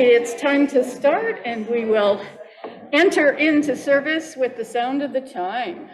It's time to start, and we will enter into service with the sound of the chime.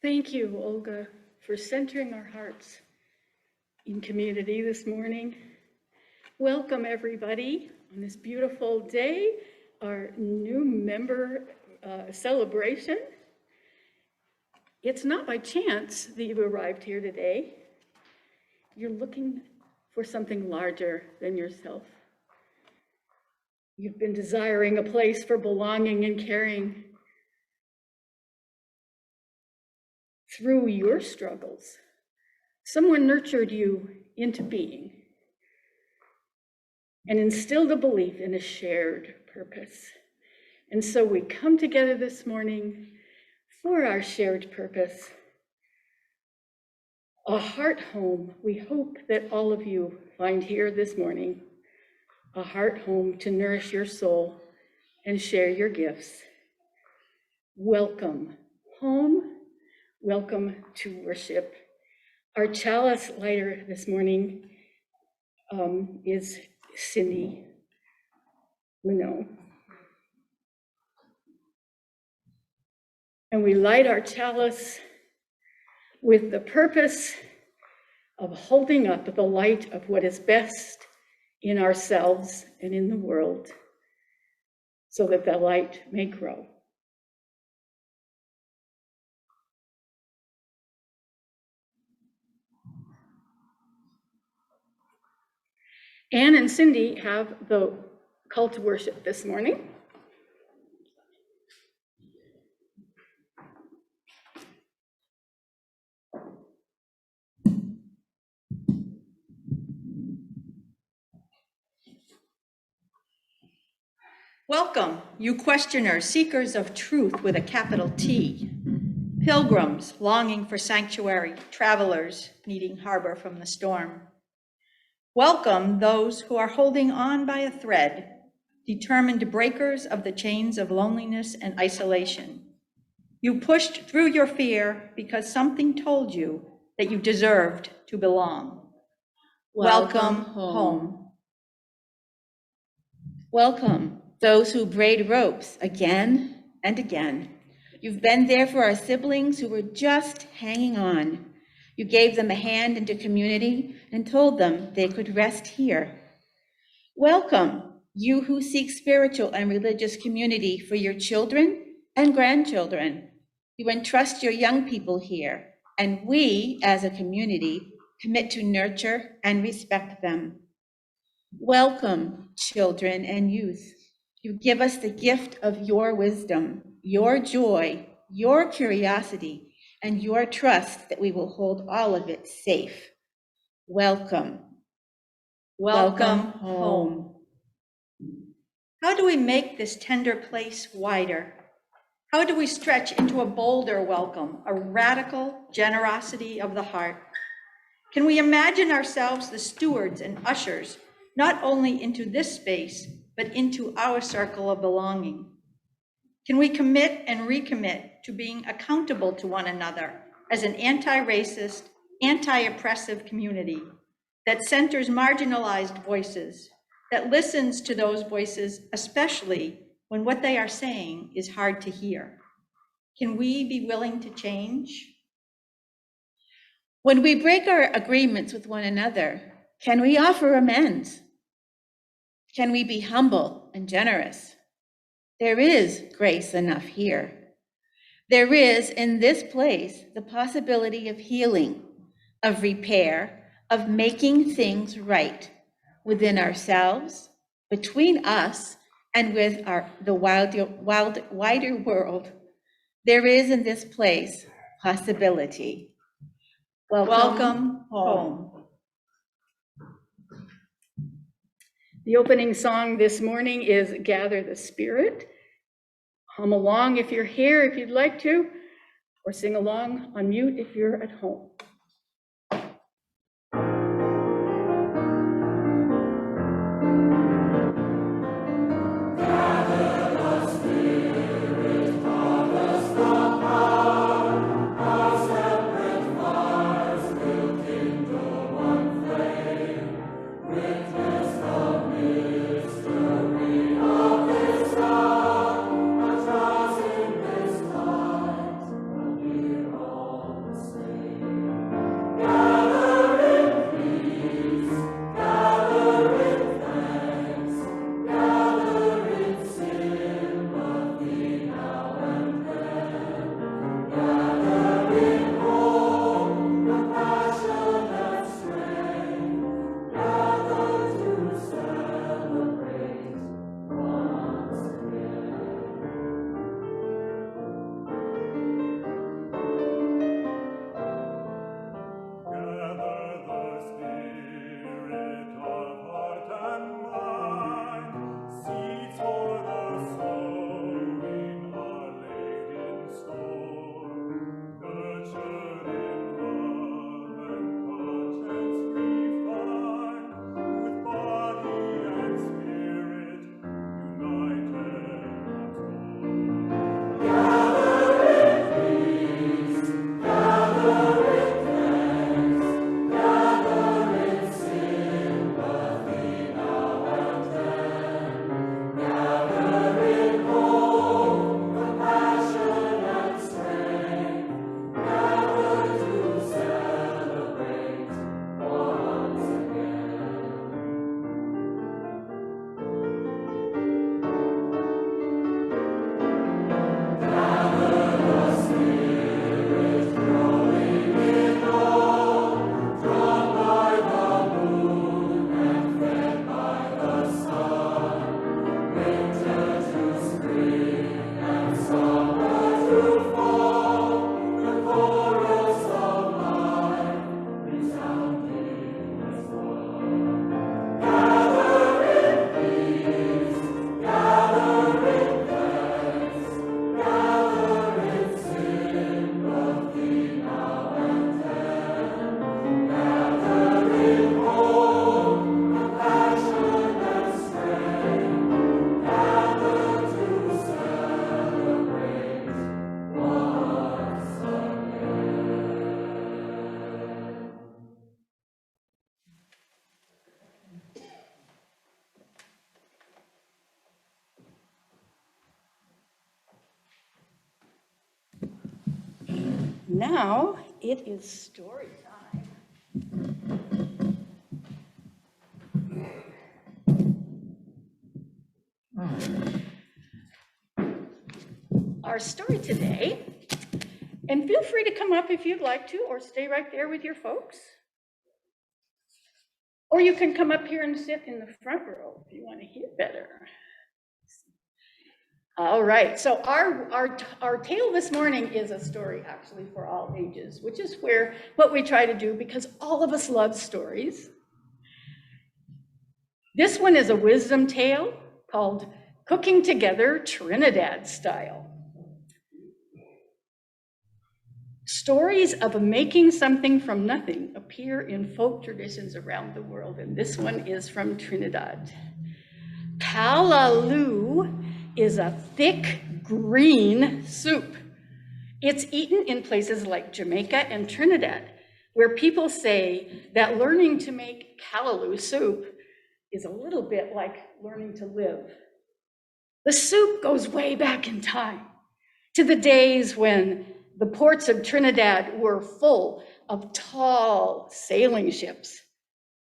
Thank you, Olga, for centering our hearts in community this morning. Welcome, everybody, on this beautiful day, our new member celebration. It's not by chance that you arrived here today. You're looking for something larger than yourself. You've been desiring a place for belonging and caring. Through your struggles, someone nurtured you into being and instilled a belief in a shared purpose. And so we come together this morning for our shared purpose, a heart home we hope that all of you find here this morning, a heart home to nourish your soul and share your gifts. Welcome home. Welcome to worship. Our chalice lighter this morning is Cindy Minot. And we light our chalice with the purpose of holding up the light of what is best in ourselves and in the world, so that the light may grow. Anne and Cindy have the call to worship this morning. Welcome, you questioners, seekers of truth with a capital T, pilgrims longing for sanctuary, travelers needing harbor from the storm. Welcome those who are holding on by a thread, determined breakers of the chains of loneliness and isolation. You pushed through your fear because something told you that you deserved to belong. Welcome home. Welcome, those who braid ropes again and again. You've been there for our siblings who were just hanging on. You gave them a hand into community and told them they could rest here. Welcome, you who seek spiritual and religious community for your children and grandchildren. You entrust your young people here, and we, as a community, commit to nurture and respect them. Welcome, children and youth. You give us the gift of your wisdom, your joy, your curiosity, and your trust that we will hold all of it safe. Welcome. Welcome home. How do we make this tender place wider? How do we stretch into a bolder welcome, a radical generosity of the heart? Can we imagine ourselves the stewards and ushers, not only into this space, but into our circle of belonging? Can we commit and recommit to being accountable to one another as an anti-racist, anti-oppressive community that centers marginalized voices, that listens to those voices, especially when what they are saying is hard to hear? Can we be willing to change? When we break our agreements with one another, can we offer amends? Can we be humble and generous? There is grace enough here. There is, in this place, the possibility of healing, of repair, of making things right within ourselves, between us, and with the wider world. There is in this place possibility. Welcome home. The opening song this morning is Gather the Spirit. Hum along if you're here, if you'd like to, or sing along on mute if you're at home. now it is story time. Our story today, and feel free to come up if you'd like to, or stay right there with your folks. Or you can come up here and sit in the front row if you want to hear better. All right, so our tale this morning is a story actually for all ages, which is what we try to do because all of us love stories. This one is a wisdom tale called Cooking Together Trinidad Style. Stories of making something from nothing appear in folk traditions around the world, and this one is from Trinidad. Callaloo is a thick green soup. It's eaten in places like Jamaica and Trinidad, where people say that learning to make callaloo soup is a little bit like learning to live. The soup goes way back in time, to the days when the ports of Trinidad were full of tall sailing ships.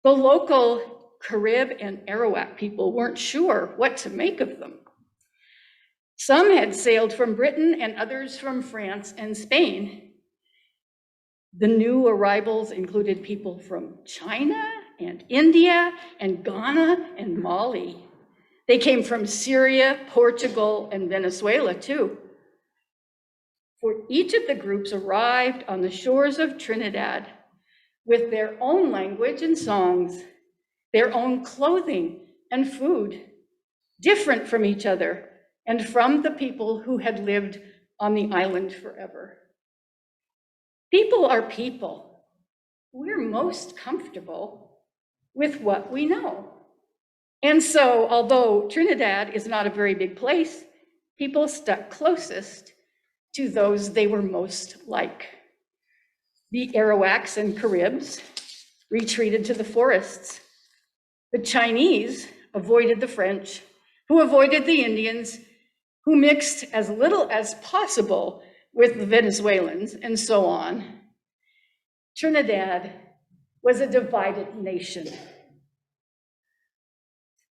The local Carib and Arawak people weren't sure what to make of them. Some had sailed from Britain and others from France and Spain. The new arrivals included people from China and India and Ghana and Mali. They came from Syria, Portugal, and Venezuela too. For each of the groups arrived on the shores of Trinidad with their own language and songs, their own clothing and food, different from each other and from the people who had lived on the island forever. People are people. We're most comfortable with what we know. And so, although Trinidad is not a very big place, people stuck closest to those they were most like. The Arawaks and Caribs retreated to the forests. The Chinese avoided the French, who avoided the Indians, who mixed as little as possible with the Venezuelans, and so on. Trinidad was a divided nation.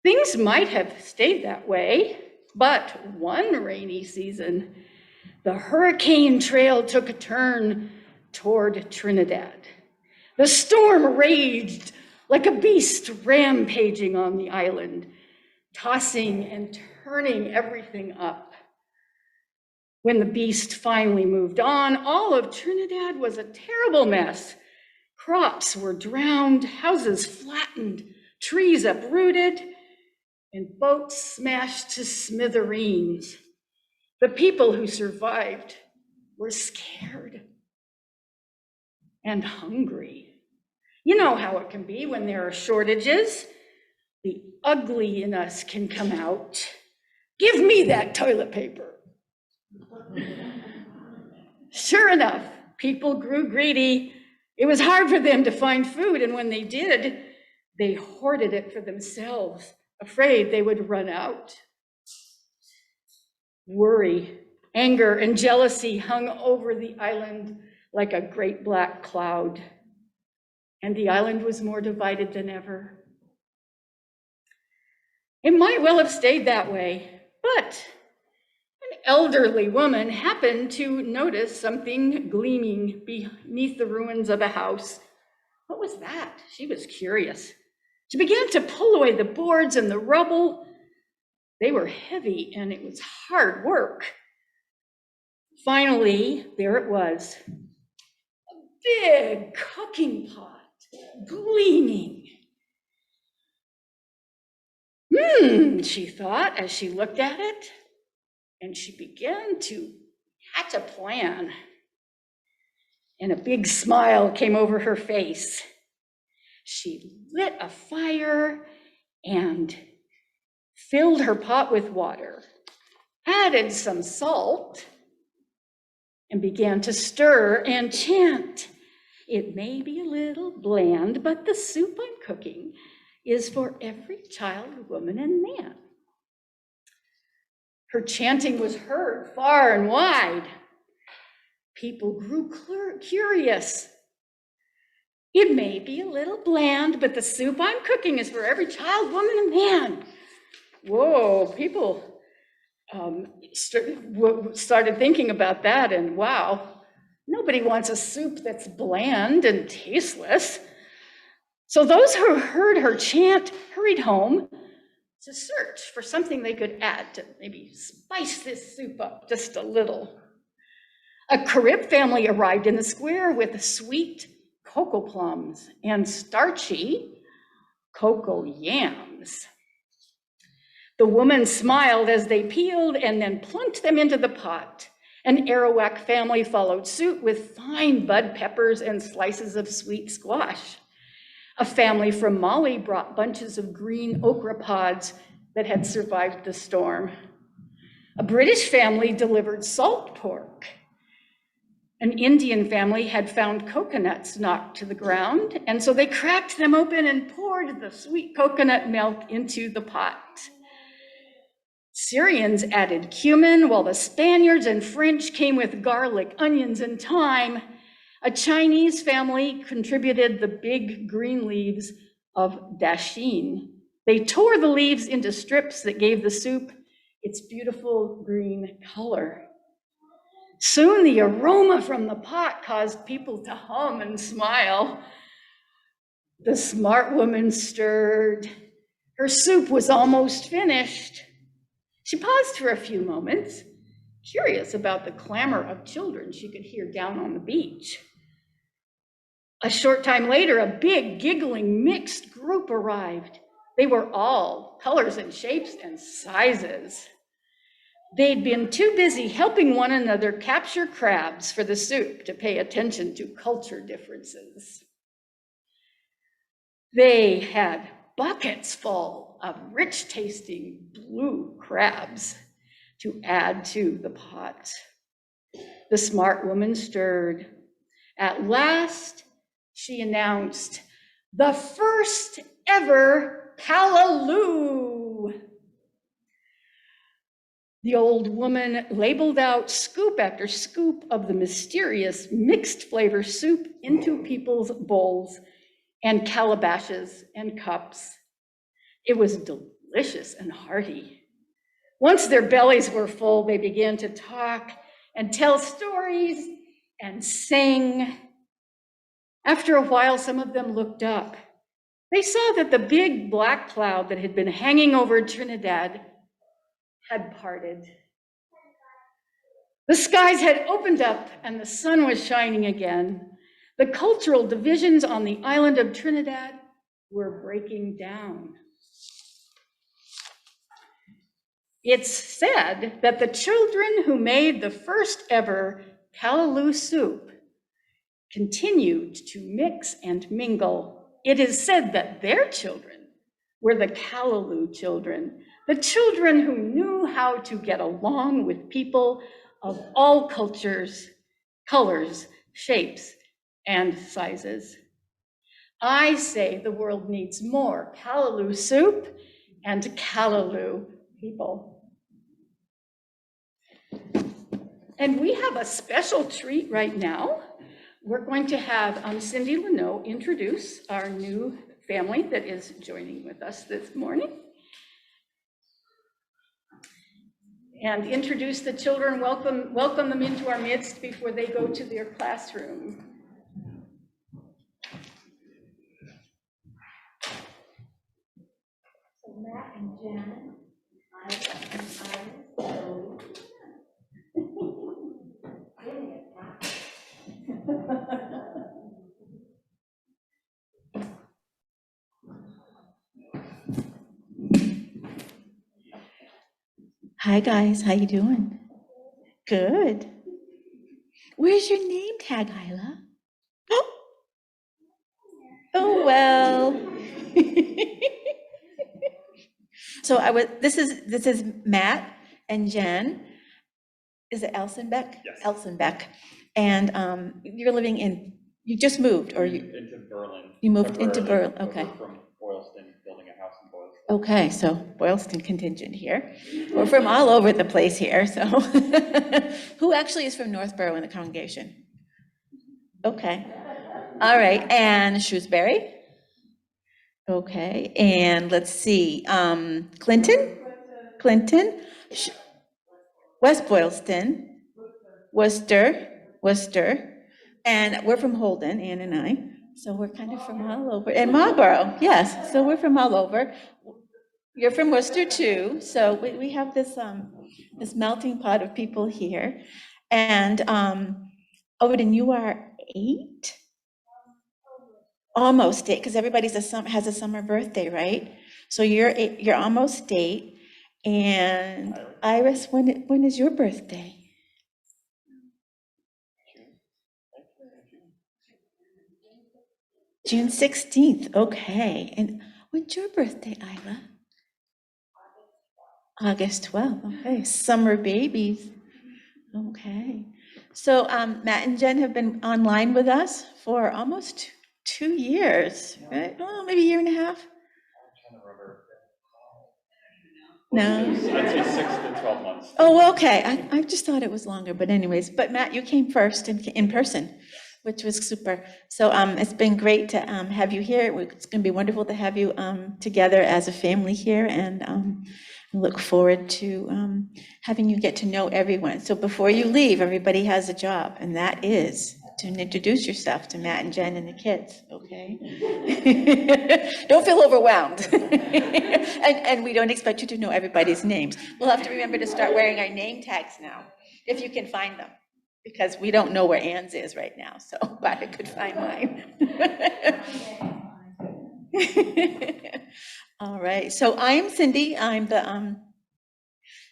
Things might have stayed that way, but one rainy season, the hurricane trail took a turn toward Trinidad. The storm raged like a beast rampaging on the island, tossing and turning everything up. When the beast finally moved on, all of Trinidad was a terrible mess. Crops were drowned, houses flattened, trees uprooted, and boats smashed to smithereens. The people who survived were scared and hungry. You know how it can be when there are shortages. The ugly in us can come out. Give me that toilet paper. Sure enough, people grew greedy. It was hard for them to find food, and when they did, they hoarded it for themselves, afraid they would run out. Worry, anger, and jealousy hung over the island like a great black cloud, and the island was more divided than ever. It might well have stayed that way, but an elderly woman happened to notice something gleaming beneath the ruins of a house. What was that? She was curious. She began to pull away the boards and the rubble. They were heavy and it was hard work. Finally, there it was, a big cooking pot, gleaming. She thought as she looked at it, and she began to hatch a plan. And a big smile came over her face. She lit a fire and filled her pot with water, added some salt, and began to stir and chant. It may be a little bland, but the soup I'm cooking is for every child, woman, and man. Her chanting was heard far and wide. People grew curious. It may be a little bland, but the soup I'm cooking is for every child, woman, and man. Whoa, people started thinking about that, and wow, nobody wants a soup that's bland and tasteless. So those who heard her chant hurried home to search for something they could add to maybe spice this soup up just a little. A Carib family arrived in the square with sweet cocoa plums and starchy cocoa yams. The woman smiled as they peeled and then plunked them into the pot. An Arawak family followed suit with fine bud peppers and slices of sweet squash. A family from Mali brought bunches of green okra pods that had survived the storm. A British family delivered salt pork. An Indian family had found coconuts knocked to the ground, and so they cracked them open and poured the sweet coconut milk into the pot. Syrians added cumin, while the Spaniards and French came with garlic, onions, and thyme. A Chinese family contributed the big green leaves of dasheen. They tore the leaves into strips that gave the soup its beautiful green color. Soon the aroma from the pot caused people to hum and smile. The smart woman stirred. Her soup was almost finished. She paused for a few moments, curious about the clamor of children she could hear down on the beach. A short time later, a big, giggling, mixed group arrived. They were all colors and shapes and sizes. They'd been too busy helping one another capture crabs for the soup to pay attention to culture differences. They had buckets full of rich-tasting blue crabs to add to the pot. The smart woman stirred. At last, she announced, the first ever callaloo. The old woman labeled out scoop after scoop of the mysterious mixed flavor soup into people's bowls and calabashes and cups. It was delicious and hearty. Once their bellies were full, they began to talk and tell stories and sing. After a while, some of them looked up. They saw that the big black cloud that had been hanging over Trinidad had parted. The skies had opened up and the sun was shining again. The cultural divisions on the island of Trinidad were breaking down. It's said that the children who made the first ever callaloo soup continued to mix and mingle. It is said that their children were the callaloo children, the children who knew how to get along with people of all cultures, colors, shapes, and sizes. I say the world needs more callaloo soup and callaloo people. And we have a special treat right now. We're going to have Cindy Leno introduce our new family that is joining with us this morning. And introduce the children, welcome them into our midst before they go to their classroom. So Matt and Jen, Hi guys, how you doing? Good. Where's your name tag, Isla? Oh well. So this is Matt and Jen. Is it Elsenbeck? Yes. Elsenbeck. And you just moved, or you Into Berlin. moved into temporarily, Berlin, okay. From Boylston, building a house in Boylston. Okay, so Boylston contingent here. We're from all over the place here, so. Who actually is from Northborough in the congregation? Okay, all right, and Shrewsbury? Okay, and let's see, Clinton? Clinton? West Boylston? Worcester, and we're from Holden, Ann and I, so we're kind of from all over, and Marlborough, yes, so we're from all over. You're from Worcester too, so we have this, this melting pot of people here. And, Odin, you are 8? Almost 8, because everybody's has a summer birthday, right? So you're almost 8. And Iris, when is your birthday? June 16th, okay. And when's your birthday, Isla? August 12th, okay. Summer babies, okay. So Matt and Jen have been online with us for almost 2 years, right? Oh, maybe a year and a half? No? I'd say 6 to 12 months. Oh, okay, I just thought it was longer, but anyways, but Matt, you came first in person, which was super. So it's been great to have you here. It's gonna be wonderful to have you together as a family here, and I look forward to having you get to know everyone. So before you leave, everybody has a job, and that is to introduce yourself to Matt and Jen and the kids, okay? Don't feel overwhelmed. And we don't expect you to know everybody's names. We'll have to remember to start wearing our name tags now, if you can find them, because we don't know where Ann's is right now, so, but I could find mine. All right, so I'm Cindy. I'm the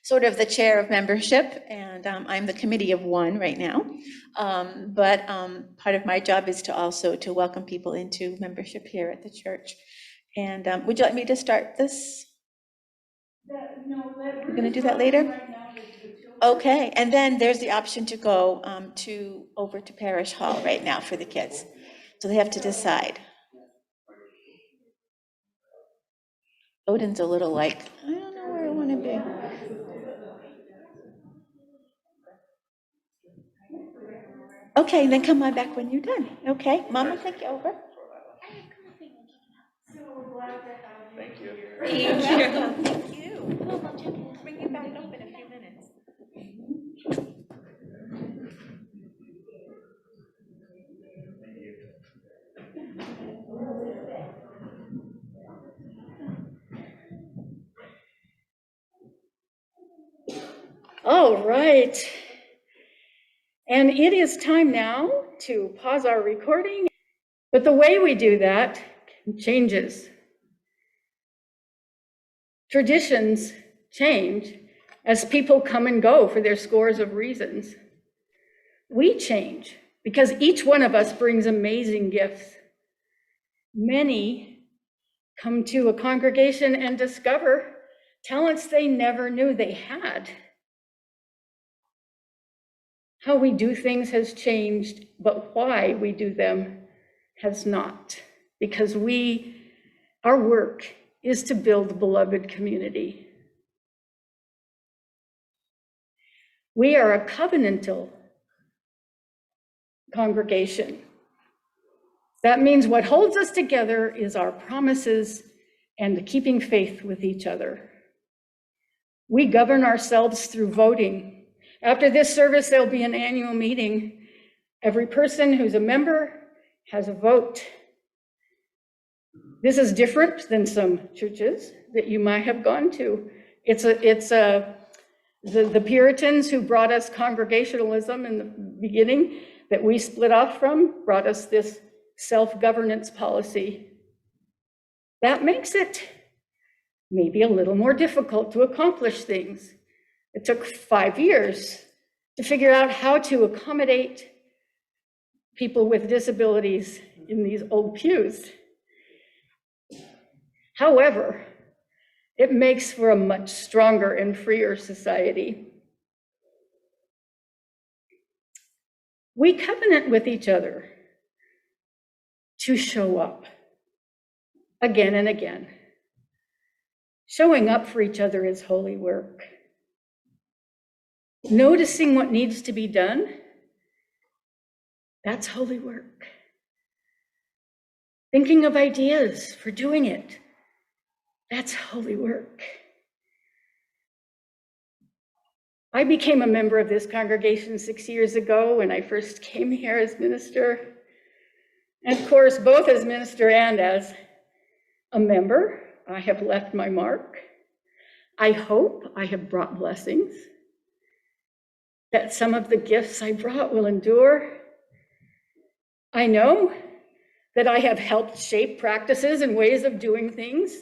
sort of the chair of membership, and I'm the committee of 1 right now. But part of my job is to also to welcome people into membership here at the church. And would you like me to start this? We're gonna do that later? Okay, and then there's the option to go over to Parish Hall right now for the kids. So they have to decide. Odin's a little like, I don't know where I want to be. Okay, then come on back when you're done. Okay, Mama, take you over. Thank you. Thank you. I'll bring you back up in a few minutes. All right. And it is time now to pause our recording, but the way we do that changes. Traditions change as people come and go for their scores of reasons. We change because each one of us brings amazing gifts. Many come to a congregation and discover talents they never knew they had. How we do things has changed, but why we do them has not, because our work is to build a beloved community. We are a covenantal congregation. That means what holds us together is our promises and keeping faith with each other. We govern ourselves through voting. After this service, there'll be an annual meeting. Every person who's a member has a vote. This is different than some churches that you might have gone to. The Puritans who brought us Congregationalism in the beginning that we split off from brought us this self-governance policy. That makes it maybe a little more difficult to accomplish things. It took 5 years to figure out how to accommodate people with disabilities in these old pews. However, it makes for a much stronger and freer society. We covenant with each other to show up again and again. Showing up for each other is holy work. Noticing what needs to be done, that's holy work. Thinking of ideas for doing it, that's holy work. I became a member of this congregation 6 years ago when I first came here as minister. And of course, both as minister and as a member, I have left my mark. I hope I have brought blessings, that some of the gifts I brought will endure. I know that I have helped shape practices and ways of doing things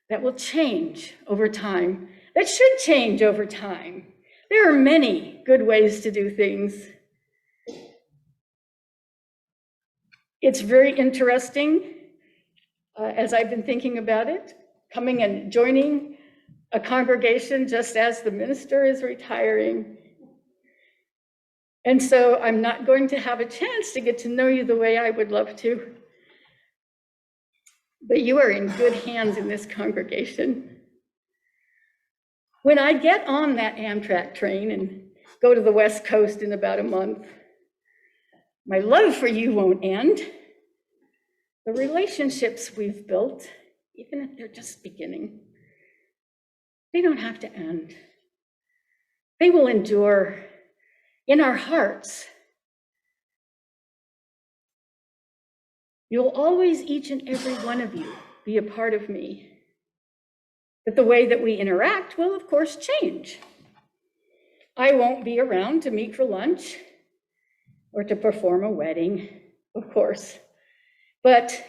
that will change over time, that should change over time. There are many good ways to do things. It's very interesting, as I've been thinking about it, coming and joining a congregation just as the minister is retiring. And so I'm not going to have a chance to get to know you the way I would love to. But you are in good hands in this congregation. When I get on that Amtrak train and go to the West Coast in about a month, my love for you won't end. The relationships we've built, even if they're just beginning, they don't have to end. They will endure in our hearts. You'll always, each and every one of you, be a part of me. But the way that we interact will, of course, change. I won't be around to meet for lunch or to perform a wedding, of course. But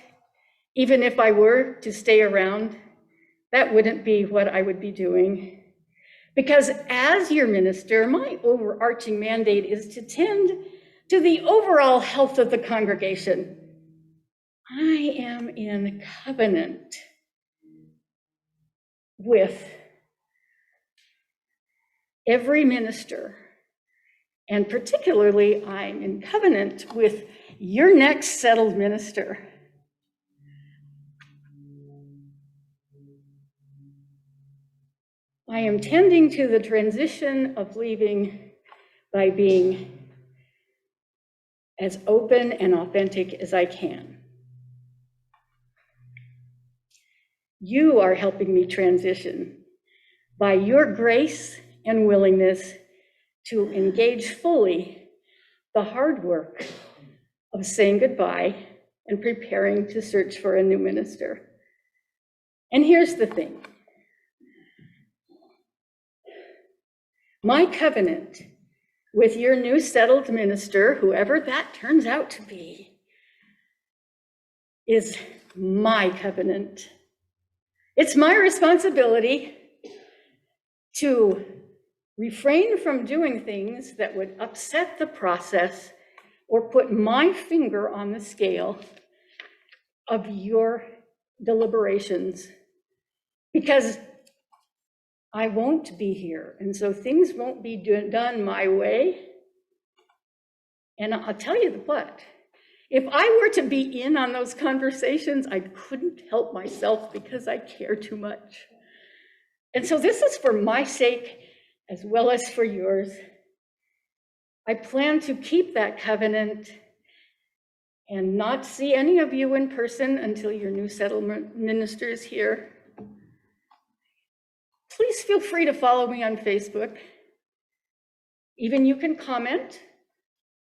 even if I were to stay around, that wouldn't be what I would be doing. Because as your minister, my overarching mandate is to tend to the overall health of the congregation. I am in covenant with every minister, and particularly I'm in covenant with your next settled minister. I am tending to the transition of leaving by being as open and authentic as I can. You are helping me transition by your grace and willingness to engage fully the hard work of saying goodbye and preparing to search for a new minister. And here's the thing. My covenant with your new settled minister, whoever that turns out to be, is my covenant. It's my responsibility to refrain from doing things that would upset the process or put my finger on the scale of your deliberations, because I won't be here, and so things won't be done my way. And I'll tell you what, if I were to be in on those conversations, I couldn't help myself because I care too much. And so this is for my sake as well as for yours. I plan to keep that covenant and not see any of you in person until your new settlement minister is here. Please feel free to follow me on Facebook. Even you can comment.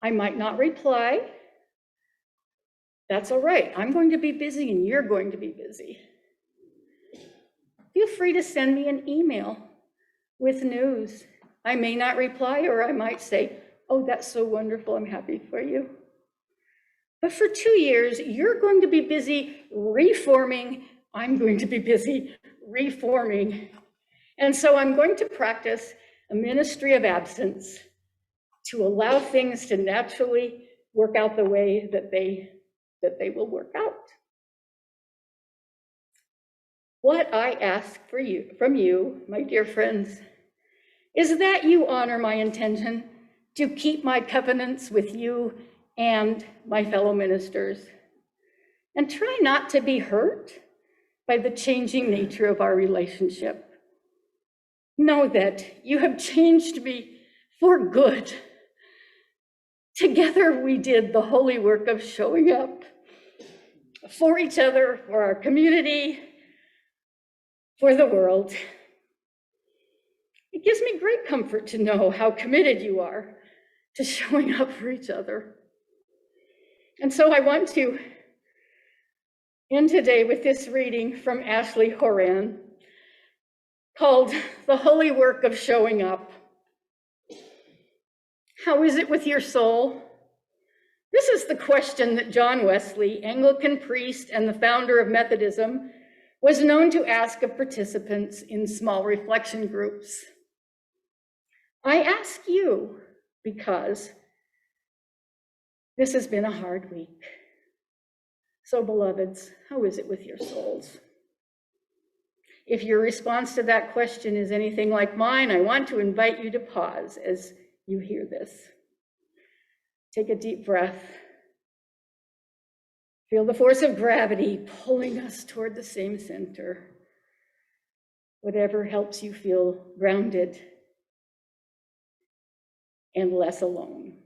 I might not reply. That's all right. I'm going to be busy and you're going to be busy. Feel free to send me an email with news. I may not reply, or I might say, oh, that's so wonderful, I'm happy for you. But for 2 years, you're going to be busy reforming. I'm going to be busy reforming. And so I'm going to practice a ministry of absence to allow things to naturally work out the way that they will work out. What I ask from you, my dear friends, is that you honor my intention to keep my covenants with you and my fellow ministers, and try not to be hurt by the changing nature of our relationship. Know that you have changed me for good. Together we did the holy work of showing up for each other, for our community, for the world. It gives me great comfort to know how committed you are to showing up for each other. And so I want to end today with this reading from Ashley Horan called The Holy Work of Showing Up. How is it with your soul? This is the question that John Wesley, Anglican priest and the founder of Methodism, was known to ask of participants in small reflection groups. I ask you because this has been a hard week. So, beloveds, how is it with your souls? If your response to that question is anything like mine, I want to invite you to pause as you hear this. Take a deep breath. Feel the force of gravity pulling us toward the same center. Whatever helps you feel grounded and less alone.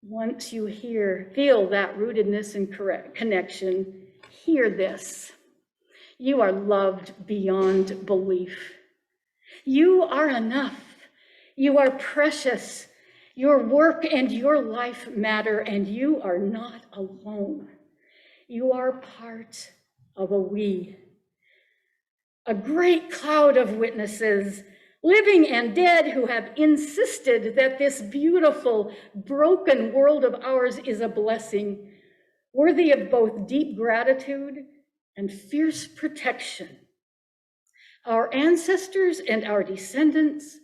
Once you feel that rootedness and connection, hear this. You are loved beyond belief. You are enough. You are precious. Your work and your life matter, and you are not alone. You are part of a we. A great cloud of witnesses, living and dead, who have insisted that this beautiful, broken world of ours is a blessing, worthy of both deep gratitude and fierce protection. Our ancestors and our descendants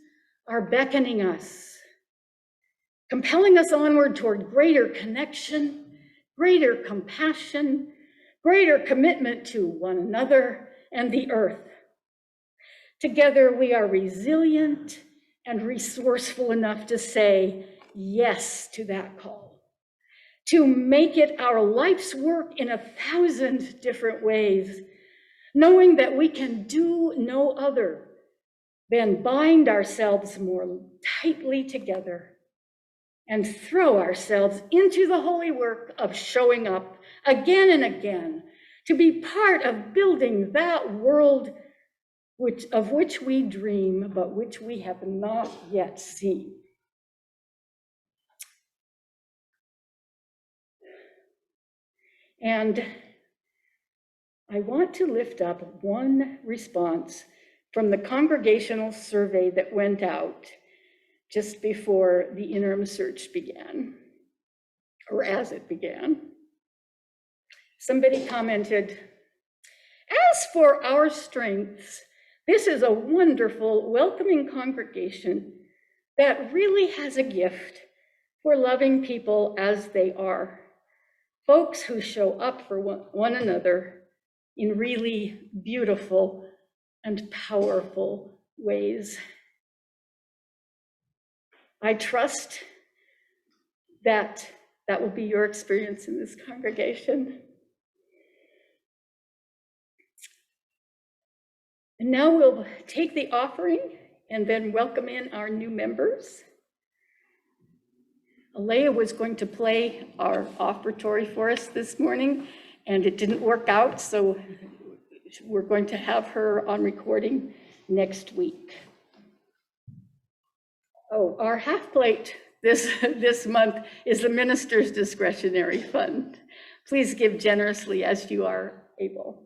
are beckoning us, compelling us onward toward greater connection, greater compassion, greater commitment to one another and the earth. Together, we are resilient and resourceful enough to say yes to that call, to make it our life's work in 1,000 different ways, knowing that we can do no other than bind ourselves more tightly together and throw ourselves into the holy work of showing up again and again, to be part of building that world of which we dream, but which we have not yet seen. And I want to lift up one response from the congregational survey that went out just before the interim search began, or as it began. Somebody commented, "As for our strengths, this is a wonderful, welcoming congregation that really has a gift for loving people as they are, folks who show up for one another in really beautiful and powerful ways." I trust that that will be your experience in this congregation. And now we'll take the offering and then welcome in our new members. Alea was going to play our offertory for us this morning, and it didn't work out, so we're going to have her on recording next week. Oh, our half plate this month is the minister's discretionary fund. Please give generously as you are able.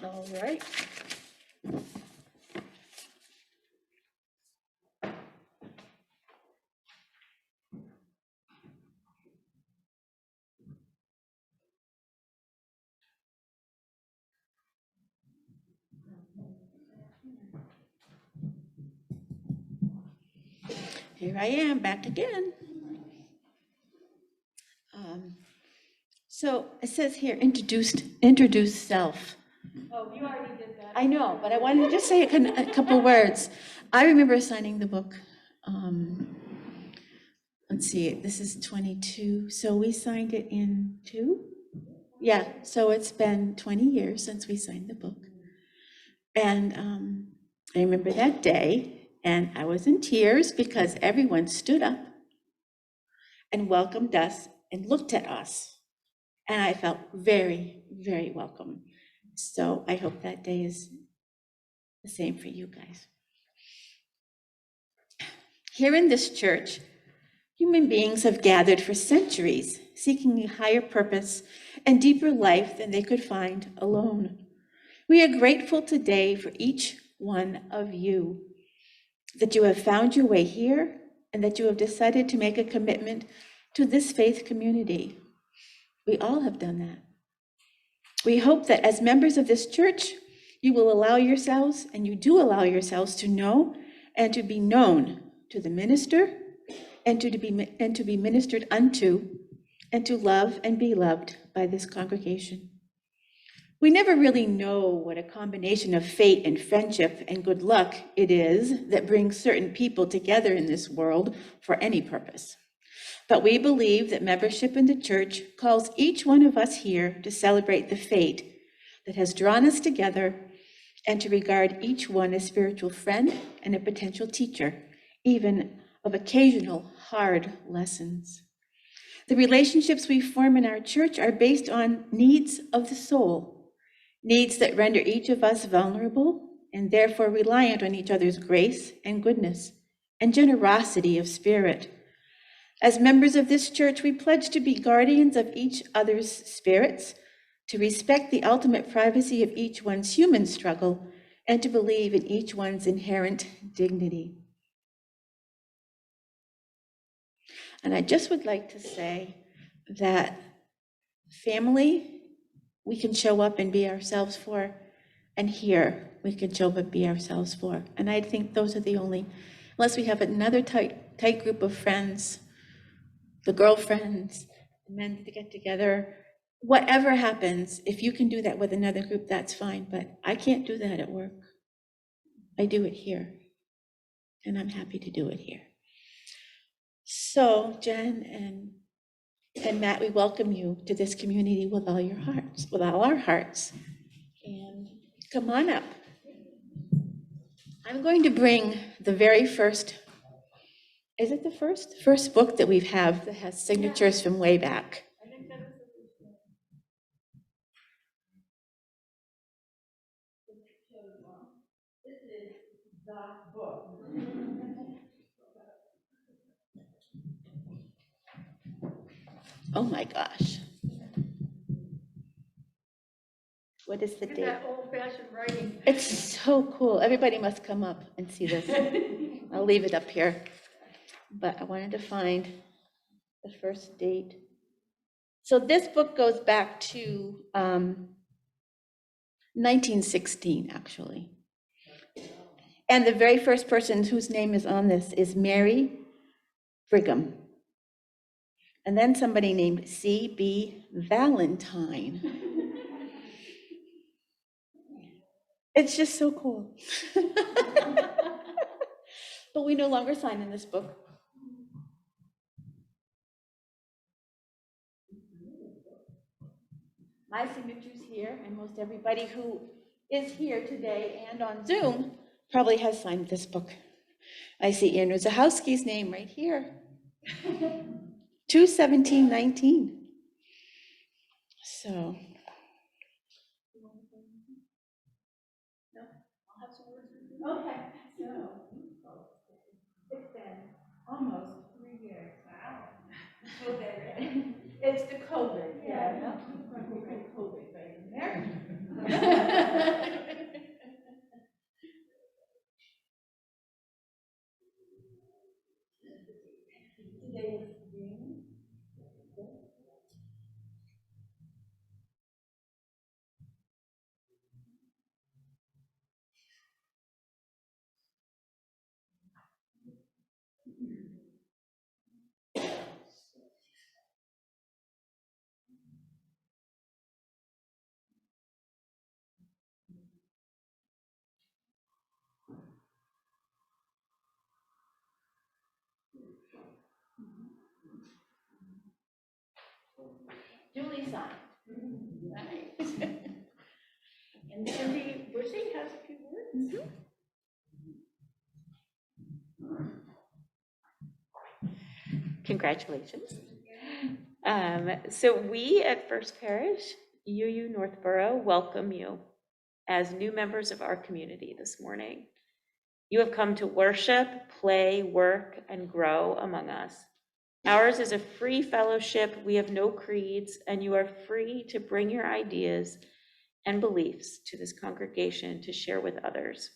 All right. Here I am, back again. So it says here, introduce self. Oh, you already did that. I know, but I wanted to just say a couple words. I remember signing the book. Let's see, this is 22, so we signed it in 2? Yeah, so it's been 20 years since we signed the book. And I remember that day, and I was in tears because everyone stood up and welcomed us and looked at us. And I felt very, very welcome. So I hope that day is the same for you guys. Here in this church, human beings have gathered for centuries, seeking a higher purpose and deeper life than they could find alone. We are grateful today for each one of you, that you have found your way here and that you have decided to make a commitment to this faith community. We all have done that. We hope that as members of this church, you will allow yourselves, and you do allow yourselves, to know and to be known to the minister and to be ministered unto, and to love and be loved by this congregation. We never really know what a combination of fate and friendship and good luck it is that brings certain people together in this world for any purpose. But we believe that membership in the church calls each one of us here to celebrate the fate that has drawn us together and to regard each one as spiritual friend and a potential teacher, even of occasional hard lessons. The relationships we form in our church are based on needs of the soul, needs that render each of us vulnerable and therefore reliant on each other's grace and goodness and generosity of spirit. As members of this church, we pledge to be guardians of each other's spirits, to respect the ultimate privacy of each one's human struggle, and to believe in each one's inherent dignity. And I just would like to say that family, we can show up and be ourselves for, and here we can show up and be ourselves for. And I think those are the only, unless we have another tight group of friends, the girlfriends, the men to get together, whatever happens, if you can do that with another group, that's fine, but I can't do that at work. I do it here, and I'm happy to do it here. So Jen and Matt, we welcome you to this community with all your hearts, with all our hearts. And come on up. I'm going to bring the very first, is it the first book that we have that has signatures from way back? I think that is This is the book. Oh my gosh. What is the Look at date? that old-fashioned writing. It's so cool. Everybody must come up and see this. I'll leave it up here. But I wanted to find the first date. So this book goes back to 1916, actually. And the very first person whose name is on this is Mary Brigham. And then somebody named C.B. Valentine. It's just so cool. But we no longer sign in this book. My signature's here, and most everybody who is here today and on Zoom probably has signed this book. I see Andrew Zahowski's name right here. 2/17/19. So. Okay, so it's been almost 3 years. Wow. It's the COVID. Yeah. COVID right in there. signed. Nice. And Cindy Bushy has a few words. Congratulations. So we at First Parish, UU Northborough, welcome you as new members of our community this morning. You have come to worship, play, work, and grow among us. Ours is a free fellowship. We have no creeds, and you are free to bring your ideas and beliefs to this congregation to share with others.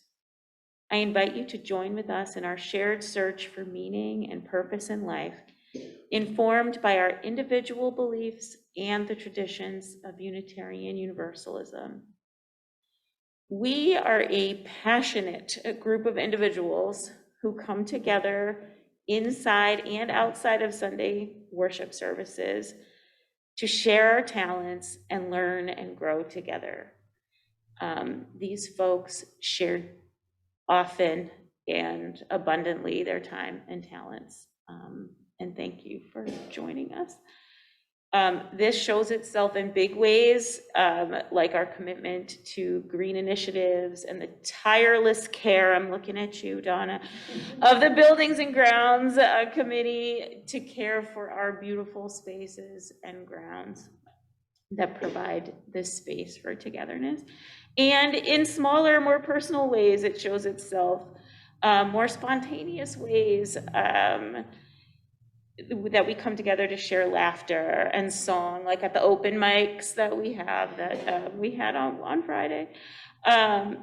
I invite you to join with us in our shared search for meaning and purpose in life, informed by our individual beliefs and the traditions of Unitarian Universalism. We are a passionate group of individuals who come together inside and outside of Sunday worship services to share our talents and learn and grow together. These folks share often and abundantly their time and talents. And thank you for joining us. This shows itself in big ways, like our commitment to green initiatives and the tireless care, I'm looking at you, Donna, of the Buildings and Grounds Committee to care for our beautiful spaces and grounds that provide this space for togetherness. And in smaller, more personal ways, it shows itself, more spontaneous ways, that we come together to share laughter and song, like at the open mics that we have, that we had on Friday. And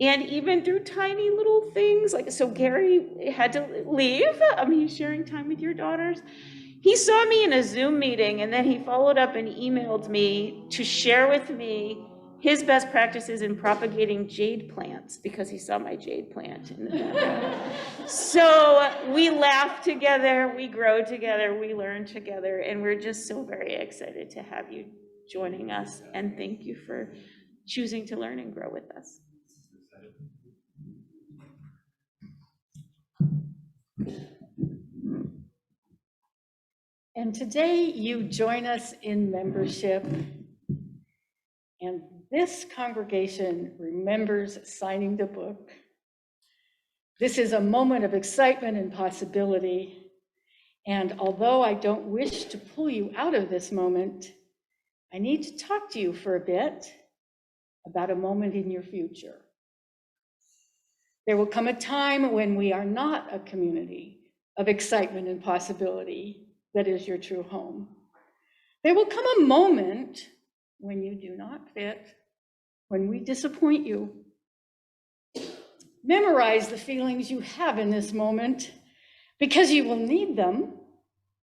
even through tiny little things, like, so Gary had to leave. He's sharing time with your daughters. He saw me in a Zoom meeting, and then he followed up and emailed me to share with me his best practices in propagating jade plants, because he saw my jade plant in the background. So we laugh together, we grow together, we learn together, and we're just so very excited to have you joining us. And thank you for choosing to learn and grow with us. And today you join us in membership. And this congregation remembers signing the book. This is a moment of excitement and possibility. And although I don't wish to pull you out of this moment, I need to talk to you for a bit about a moment in your future. There will come a time when we are not a community of excitement and possibility that is your true home. There will come a moment when you do not fit, when we disappoint you. Memorize the feelings you have in this moment, because you will need them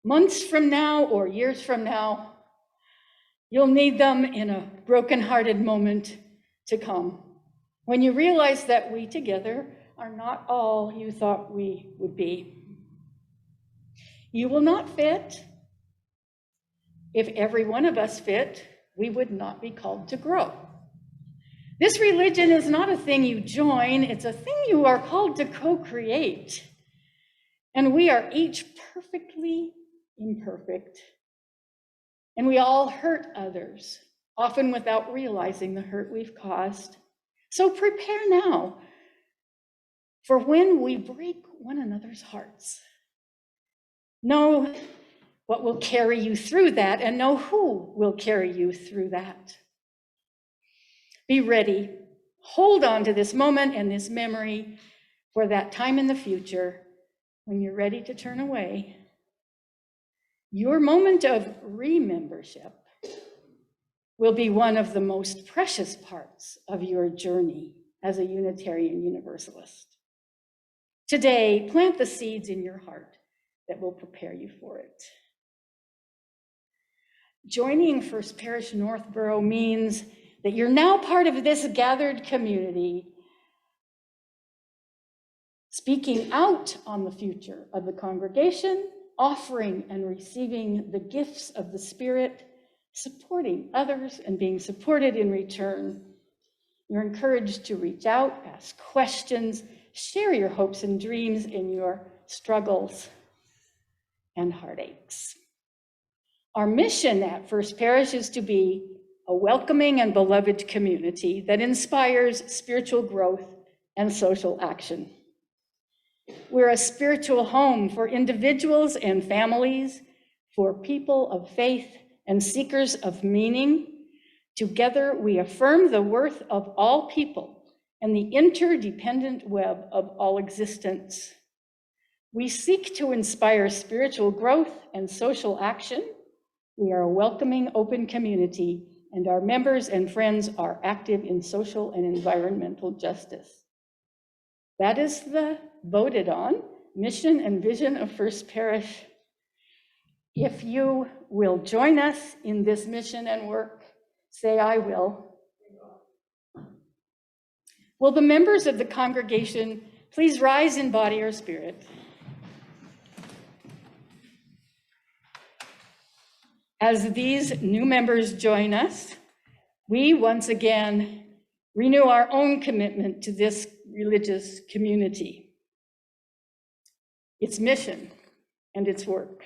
months from now or years from now. You'll need them in a broken-hearted moment to come, when you realize that we together are not all you thought we would be. You will not fit. If every one of us fit, we would not be called to grow. This religion is not a thing you join, it's a thing you are called to co-create. And we are each perfectly imperfect. And we all hurt others, often without realizing the hurt we've caused. So prepare now for when we break one another's hearts. Know what will carry you through that, and know who will carry you through that. Be ready. Hold on to this moment and this memory for that time in the future when you're ready to turn away. Your moment of remembership will be one of the most precious parts of your journey as a Unitarian Universalist. Today, plant the seeds in your heart that will prepare you for it. Joining First Parish Northborough means that you're now part of this gathered community, speaking out on the future of the congregation, offering and receiving the gifts of the Spirit, supporting others and being supported in return. You're encouraged to reach out, ask questions, share your hopes and dreams in your struggles and heartaches. Our mission at First Parish is to be a welcoming and beloved community that inspires spiritual growth and social action. We're a spiritual home for individuals and families, for people of faith and seekers of meaning. Together, we affirm the worth of all people and the interdependent web of all existence. We seek to inspire spiritual growth and social action. We are a welcoming, open community, and our members and friends are active in social and environmental justice. That is the voted on mission and vision of First Parish. If you will join us in this mission and work, say, I will. Will the members of the congregation please rise in body or spirit? As these new members join us, we once again renew our own commitment to this religious community, its mission, and its work.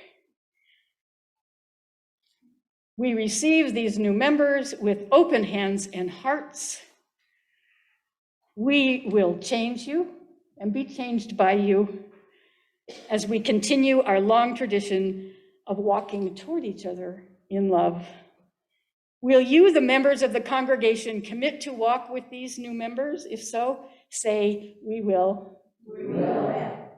We receive these new members with open hands and hearts. We will change you and be changed by you as we continue our long tradition of walking toward each other in love. Will you, the members of the congregation, commit to walk with these new members? If so, say, we will. We will.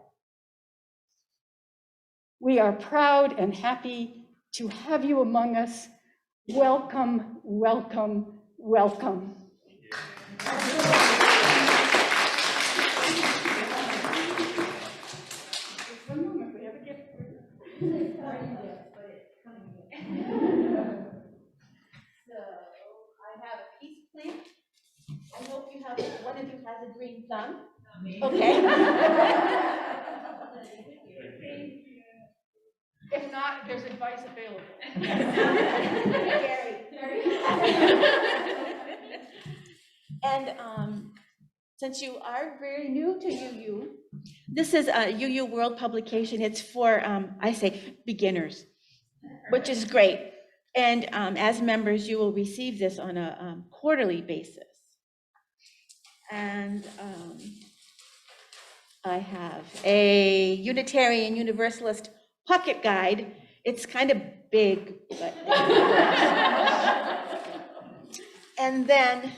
We are proud and happy to have you among us. Welcome, welcome, welcome. I hope you have, one of you has a green thumb. Okay. If not, there's advice available. And since you are very new to UU, this is a UU World publication. It's for, I say, beginners, which is great. And as members, you will receive this on a quarterly basis. And I have a Unitarian Universalist pocket guide. It's kind of big, but it works. And then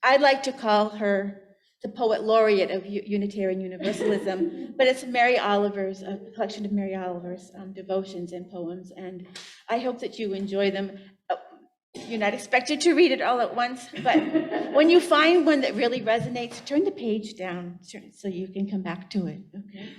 I'd like to call her the poet laureate of Unitarian Universalism, but it's Mary Oliver's, a collection of Mary Oliver's devotions and poems, and I hope that you enjoy them. You're not expected to read it all at once, but when you find one that really resonates, turn the page down so you can come back to it, okay?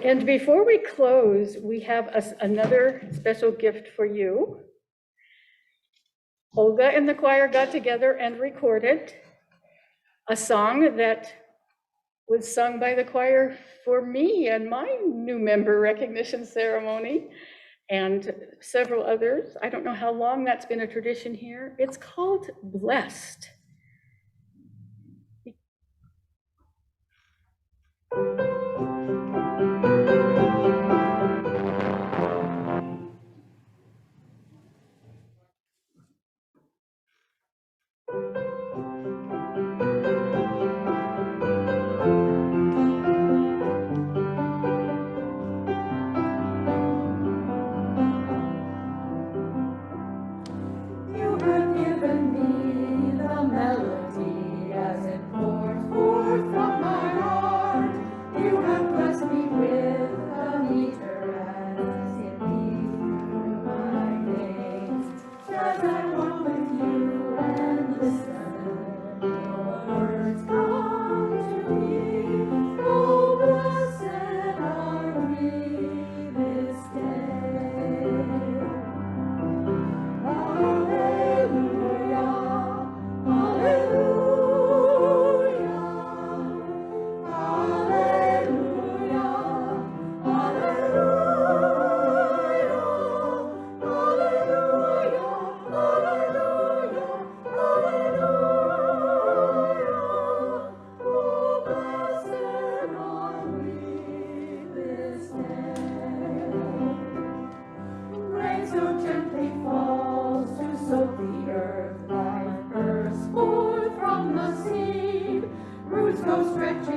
And before we close, we have another special gift for you. Olga and the choir got together and recorded a song that was sung by the choir for me and my new member recognition ceremony, and several others. I don't know how long that's been a tradition here. It's called Blessed. You have given me the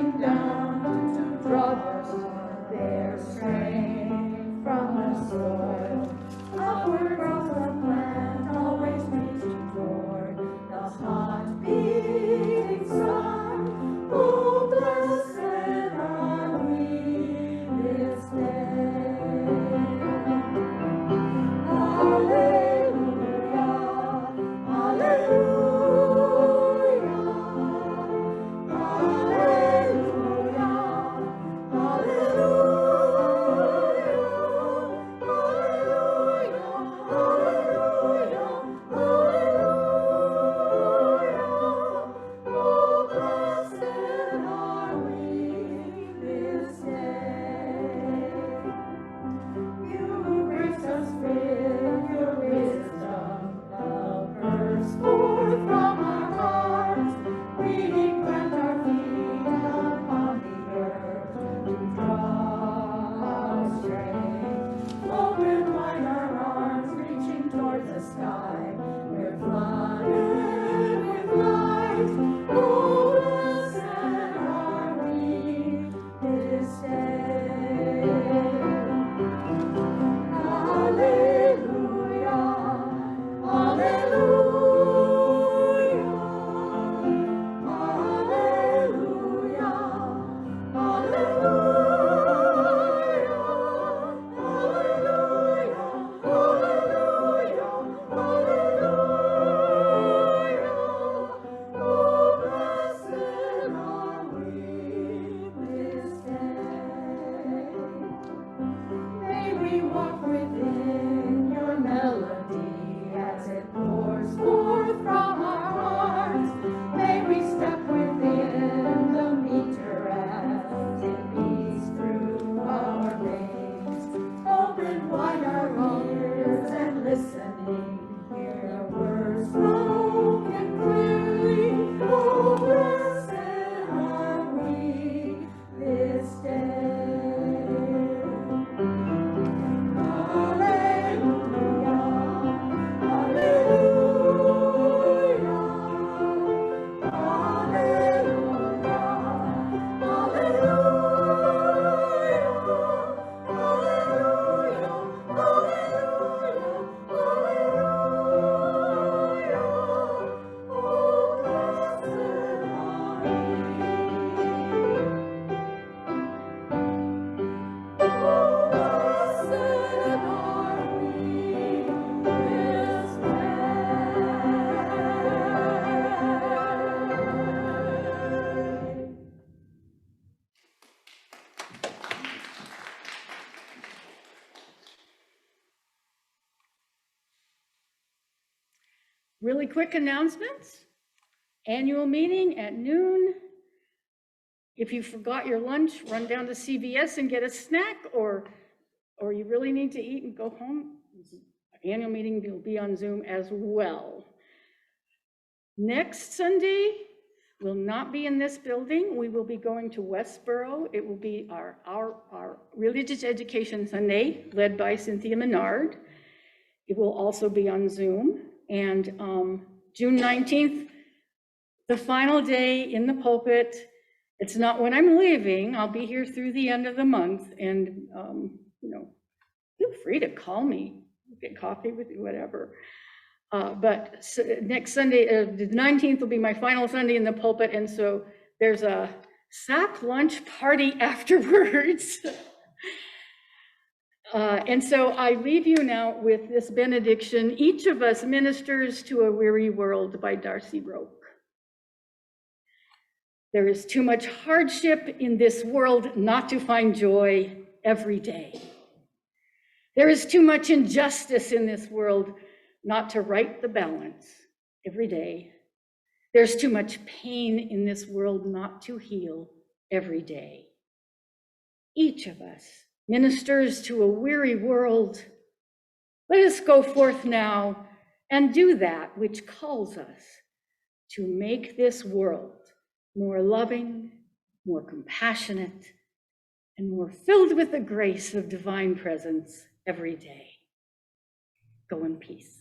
reaching down to draw their strength from the soil. Upward grows the plant, always reaching toward the hot beating sun. Oh, blessed are we this day. Hallelujah, hallelujah. Really quick announcements. Annual meeting at noon. If you forgot your lunch, run down to CVS and get a snack, or you really need to eat and go home. Annual meeting will be on Zoom as well. Next Sunday will not be in this building. We will be going to Westboro. It will be our Religious Education Sunday, led by Cynthia Menard. It will also be on Zoom. And June 19th, the final day in the pulpit. It's not when I'm leaving. I'll be here through the end of the month. And, feel free to call me, get coffee with you, whatever. But next Sunday, the 19th will be my final Sunday in the pulpit. And so there's a sack lunch party afterwards. And so I leave you now with this benediction. Each of us ministers to a weary world, by Darcy Roque. There is too much hardship in this world not to find joy every day. There is too much injustice in this world not to right the balance every day. There's too much pain in this world not to heal every day. Each of us ministers to a weary world. Let us go forth now and do that which calls us to make this world more loving, more compassionate, and more filled with the grace of divine presence every day. Go in peace.